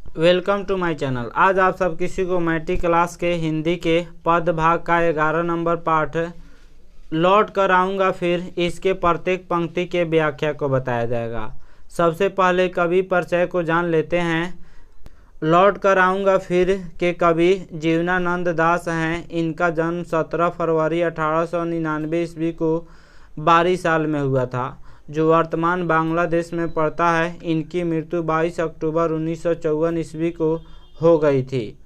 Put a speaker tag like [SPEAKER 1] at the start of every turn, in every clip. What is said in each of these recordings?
[SPEAKER 1] Welcome to my channel. आज आप सब किसी को मैट्रिक क्लास के हिंदी के पद भाग का 11 नंबर पाठ लौट कर आऊँगा, फिर इसके प्रत्येक पंक्ति के व्याख्या को बताया जाएगा। सबसे पहले कवि परिचय को जान लेते हैं। लौट कर आऊँगा फिर के कवि जीवनानंद दास हैं। इनका जन्म 17 फरवरी 1899 ईस्वी को 12 साल में हुआ था, जो वर्तमान बांग्लादेश में पड़ता है। इनकी मृत्यु 22 अक्टूबर 1954 ईस्वी को हो गई थी।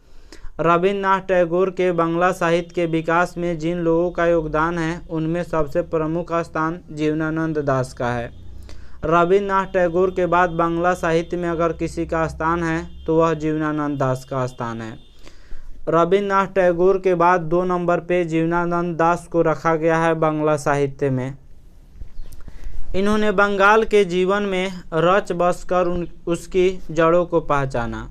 [SPEAKER 1] रविन्द्रनाथ टैगोर के बांग्ला साहित्य के विकास में जिन लोगों का योगदान है, उनमें सबसे प्रमुख स्थान जीवनानंद दास का है। रविन्द्रनाथ टैगोर के बाद बांग्ला साहित्य में अगर किसी का स्थान है तो वह जीवनानंद दास का स्थान है। रविन्द्रनाथ टैगोर के बाद 2 नंबर पे जीवनानंद दास को रखा गया है बांग्ला साहित्य में। इन्होंने बंगाल के जीवन में रच बस कर उसकी जड़ों को पहचाना।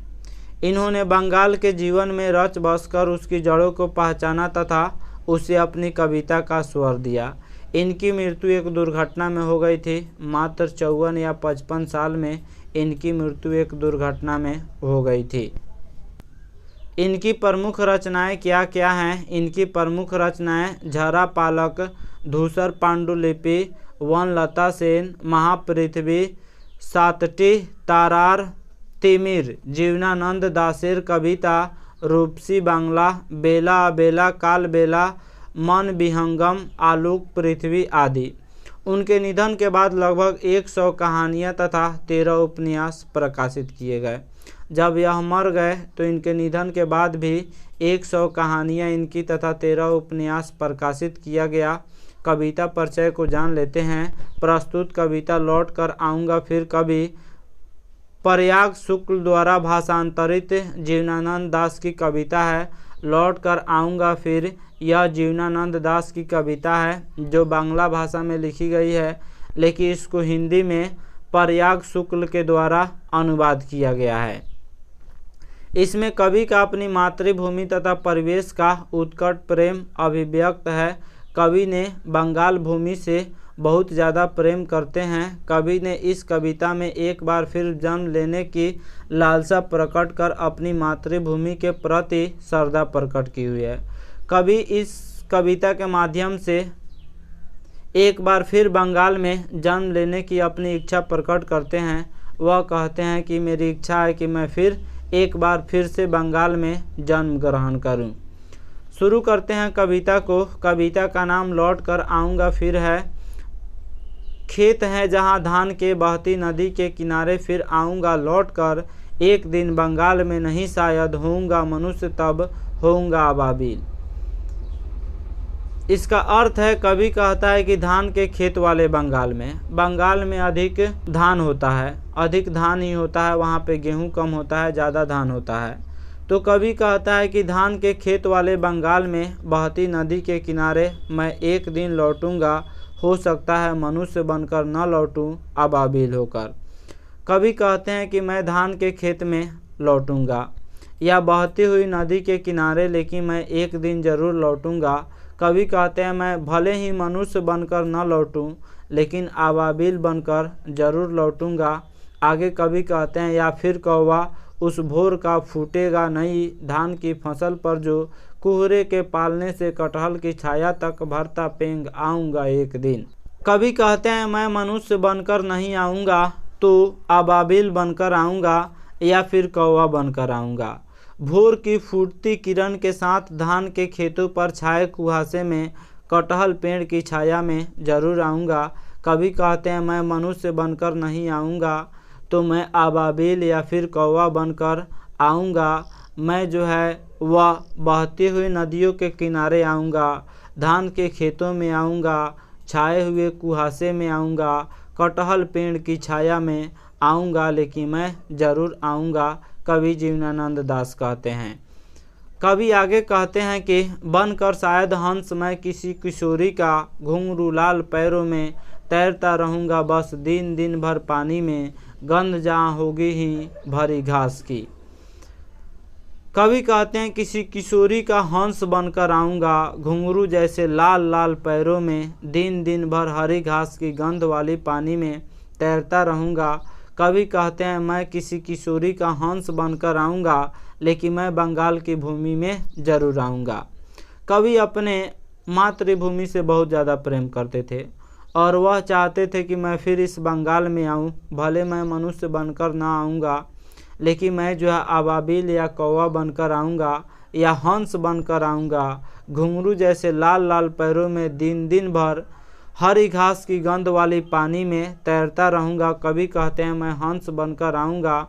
[SPEAKER 1] उसकी जड़ों को पहचाना तथा उसे अपनी कविता का स्वर दिया। इनकी मृत्यु एक दुर्घटना में हो गई थी। मात्र 54 या 55 साल में इनकी मृत्यु एक दुर्घटना में हो गई थी। इनकी प्रमुख रचनाएं क्या क्या हैं? इनकी प्रमुख रचनाएं झरा पालक, धूसर पांडुलिपि, वनलता सेन, महापृथ्वी, सातटी तारार, तिमिर, जीवनानंद दासेर कविता, रूपसी बांग्ला, बेला अबेला, काल बेला, मन विहंगम, आलोक पृथ्वी आदि। उनके निधन के बाद लगभग 100 कहानियाँ तथा 13 उपन्यास प्रकाशित किए गए। जब यह मर गए तो इनके निधन के बाद भी 100 कहानियाँ इनकी तथा 13 उपन्यास प्रकाशित किया गया। कविता परिचय को जान लेते हैं। प्रस्तुत कविता लौट कर आऊँगा फिर कवि प्रयाग शुक्ल द्वारा भाषांतरित जीवनानंद दास की कविता है। लौट कर आऊँगा फिर यह जीवनानंद दास की कविता है, जो बांग्ला भाषा में लिखी गई है, लेकिन इसको हिंदी में प्रयाग शुक्ल के द्वारा अनुवाद किया गया है। इसमें कवि का अपनी मातृभूमि तथा परिवेश का उत्कट प्रेम अभिव्यक्त है। कवि ने बंगाल भूमि से बहुत ज़्यादा प्रेम करते हैं। कवि ने इस कविता में एक बार फिर जन्म लेने की लालसा प्रकट कर अपनी मातृभूमि के प्रति श्रद्धा प्रकट की हुई है। कवि इस कविता के माध्यम से एक बार फिर बंगाल में जन्म लेने की अपनी इच्छा प्रकट करते हैं। वह कहते हैं कि मेरी इच्छा है कि मैं फिर एक बार फिर से बंगाल में जन्म ग्रहण करूं। शुरू करते हैं कविता को। कविता का नाम लौट कर आऊँगा फिर है। खेत है जहाँ धान के, बहती नदी के किनारे फिर आऊँगा लौट कर। एक दिन बंगाल में नहीं शायद होऊंगा मनुष्य, तब होऊंगा अबाबिल। इसका अर्थ है, कवि कहता है कि धान के खेत वाले बंगाल में अधिक धान होता है, अधिक धान ही होता है। वहाँ पे गेहूँ कम होता है, ज़्यादा धान होता है। तो कवि कहता है कि धान के खेत वाले बंगाल में बहती नदी के किनारे मैं एक दिन लौटूंगा। हो सकता है मनुष्य बनकर न लौटूं, अबाबिल होकर। कवि कहते हैं कि मैं धान के खेत में लौटूंगा या बहती हुई नदी के किनारे, लेकिन मैं एक दिन ज़रूर लौटूंगा। कवि कहते हैं मैं भले ही मनुष्य बनकर न लौटूं, लेकिन अबाबिल बनकर ज़रूर लौटूंगा। आगे कवि कहते हैं, या फिर कौवा उस भोर का फूटेगा नई धान की फसल पर, जो कुहरे के पालने से कटहल की छाया तक भरता पेंग आऊँगा एक दिन। कवि कहते हैं मैं मनुष्य बनकर नहीं आऊँगा, तो अबाबिल बनकर आऊँगा या फिर कौवा बनकर आऊँगा। भोर की फूटती किरण के साथ धान के खेतों पर छाए कुहासे में, कटहल पेड़ की छाया में ज़रूर आऊँगा। कवि कहते हैं मैं मनुष्य बनकर नहीं आऊँगा, तो मैं अबाबिल या फिर कौवा बनकर आऊँगा। मैं जो है वह बहती हुई नदियों के किनारे आऊँगा, धान के खेतों में आऊँगा, छाए हुए कुहासे में आऊँगा, कटहल पेड़ की छाया में आऊँगा, लेकिन मैं ज़रूर आऊँगा। कवि जीवनानंद दास कहते हैं। कवि आगे कहते हैं कि बनकर शायद हंस मैं किसी किशोरी का, घुंघरू लाल पैरों में तैरता रहूँगा बस दिन दिन भर पानी में, गंध जहाँ होगी ही भरी घास की। कवि कहते हैं किसी किशोरी का हंस बनकर आऊँगा, घुंघरू जैसे लाल लाल पैरों में, दिन दिन भर हरी घास की गंध वाली पानी में तैरता रहूँगा। कभी कहते हैं मैं किसी किशोरी का हंस बनकर आऊँगा, लेकिन मैं बंगाल की भूमि में ज़रूर आऊँगा। कवि अपने मातृभूमि से बहुत ज़्यादा प्रेम करते थे और वह चाहते थे कि मैं फिर इस बंगाल में आऊँ। भले मैं मनुष्य बनकर ना आऊँगा, लेकिन मैं जो है अबाबिल या कौवा बनकर आऊँगा या हंस बनकर आऊँगा। घुंघरू जैसे लाल लाल पैरों में दिन दिन भर हरी घास की गंध वाली पानी में तैरता रहूँगा। कभी कहते हैं मैं हंस बनकर आऊँगा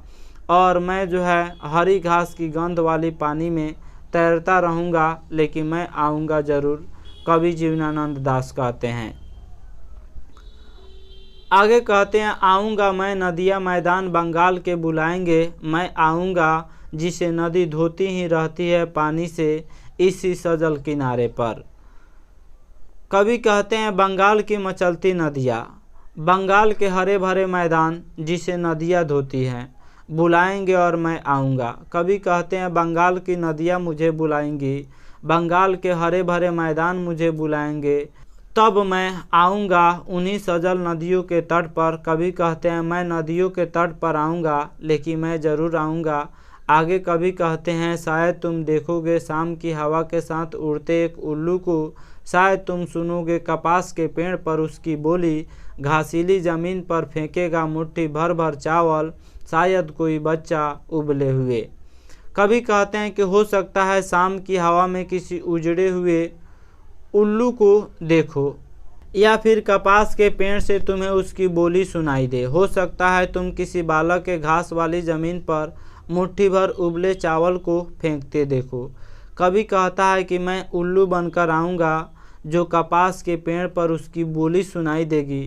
[SPEAKER 1] और मैं जो है हरी घास की गंध वाली पानी में तैरता रहूँगा, लेकिन मैं आऊँगा ज़रूर। कवि जीवनानंद दास कहते हैं। आगे कहते हैं आऊँगा मैं, नदियाँ मैदान बंगाल के बुलाएंगे। मैं आऊँगा जिसे नदी धोती ही रहती है पानी से, इसी सजल किनारे पर। कवि कहते हैं बंगाल की मचलती नदियाँ, बंगाल के हरे भरे मैदान जिसे नदियाँ धोती हैं, बुलाएंगे और मैं आऊँगा। कवि कहते हैं बंगाल की नदियाँ मुझे बुलाएंगी, बंगाल के हरे भरे मैदान मुझे बुलाएंगे, तब मैं आऊँगा उन्हीं सजल नदियों के तट पर। कवि कहते हैं मैं नदियों के तट पर आऊँगा, लेकिन मैं ज़रूर आऊँगा। आगे कवि कहते हैं शायद तुम देखोगे शाम की हवा के साथ उड़ते एक उल्लू को, शायद तुम सुनोगे कपास के पेड़ पर उसकी बोली, घासीली ज़मीन पर फेंकेगा मुट्ठी भर भर चावल, शायद कोई बच्चा उबले हुए। कभी कहते हैं कि हो सकता है शाम की हवा में किसी उजड़े हुए उल्लू को देखो, या फिर कपास के पेड़ से तुम्हें उसकी बोली सुनाई दे। हो सकता है तुम किसी बालक के घास वाली ज़मीन पर मुट्ठी भर उबले चावल को फेंकते देखो। कभी कहता है कि मैं उल्लू बनकर आऊँगा जो कपास के पेड़ पर उसकी बोली सुनाई देगी।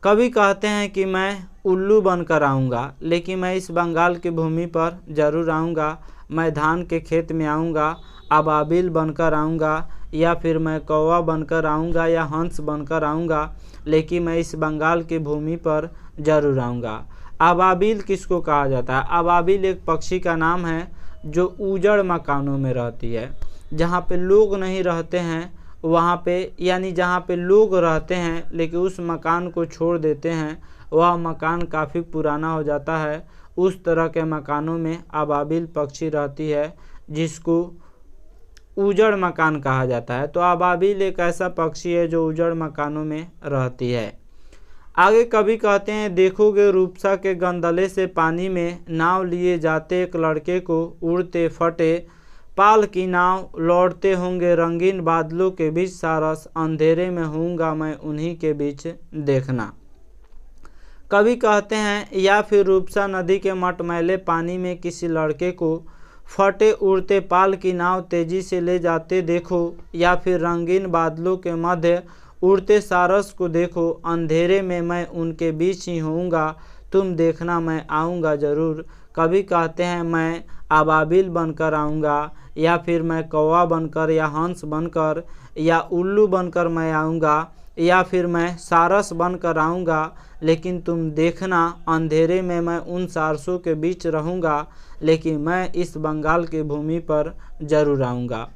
[SPEAKER 1] कभी कहते हैं कि मैं उल्लू बनकर आऊँगा, लेकिन मैं इस बंगाल की भूमि पर ज़रूर आऊँगा। मैं धान के खेत में आऊँगा, अबाबिल बनकर आऊँगा, या फिर मैं कौवा बनकर आऊँगा या हंस बनकर आऊँगा, लेकिन मैं इस बंगाल की भूमि पर ज़रूर आऊँगा। अबाबिल किसको कहा जाता है? अबाबिल एक पक्षी का नाम है जो उजड़ मकानों में रहती है, जहाँ पे लोग नहीं रहते हैं वहाँ पे, यानी जहाँ पे लोग रहते हैं लेकिन उस मकान को छोड़ देते हैं, वह मकान काफ़ी पुराना हो जाता है, उस तरह के मकानों में अबाबिल पक्षी रहती है, जिसको उजड़ मकान कहा जाता है। तो अबाबिल एक ऐसा पक्षी है जो उजड़ मकानों में रहती है। आगे कवि कहते हैं देखोगे रूपसा के गंदले से पानी में, नाव लिए जाते एक लड़के को, उड़ते फटे पाल की नाव, लौटते होंगे रंगीन बादलों के बीच सारस, अंधेरे में होऊंगा मैं उन्हीं के बीच देखना। कवि कहते हैं या फिर रूपसा नदी के मटमैले पानी में किसी लड़के को फटे उड़ते पाल की नाव तेजी से ले जाते देखो, या फिर रंगीन बादलों के मध्य उड़ते सारस को देखो, अंधेरे में मैं उनके बीच ही होऊंगा, तुम देखना मैं आऊँगा ज़रूर। कभी कहते हैं मैं अबाबिल बनकर आऊँगा, या फिर मैं कौवा बनकर या हंस बनकर या उल्लू बनकर मैं आऊँगा, या फिर मैं सारस बनकर आऊँगा, लेकिन तुम देखना अंधेरे में मैं उन सारसों के बीच रहूँगा, लेकिन मैं इस बंगाल की भूमि पर ज़रूर आऊँगा।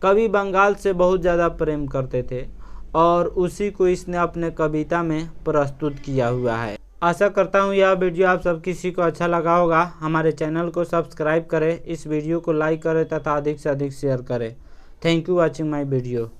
[SPEAKER 1] कवि बंगाल से बहुत ज़्यादा प्रेम करते थे और उसी को इसने अपने कविता में प्रस्तुत किया हुआ है। आशा करता हूँ यह वीडियो आप सब किसी को अच्छा लगा होगा। हमारे चैनल को सब्सक्राइब करें, इस वीडियो को लाइक करें तथा अधिक से अधिक शेयर करें। Thank you watching my video.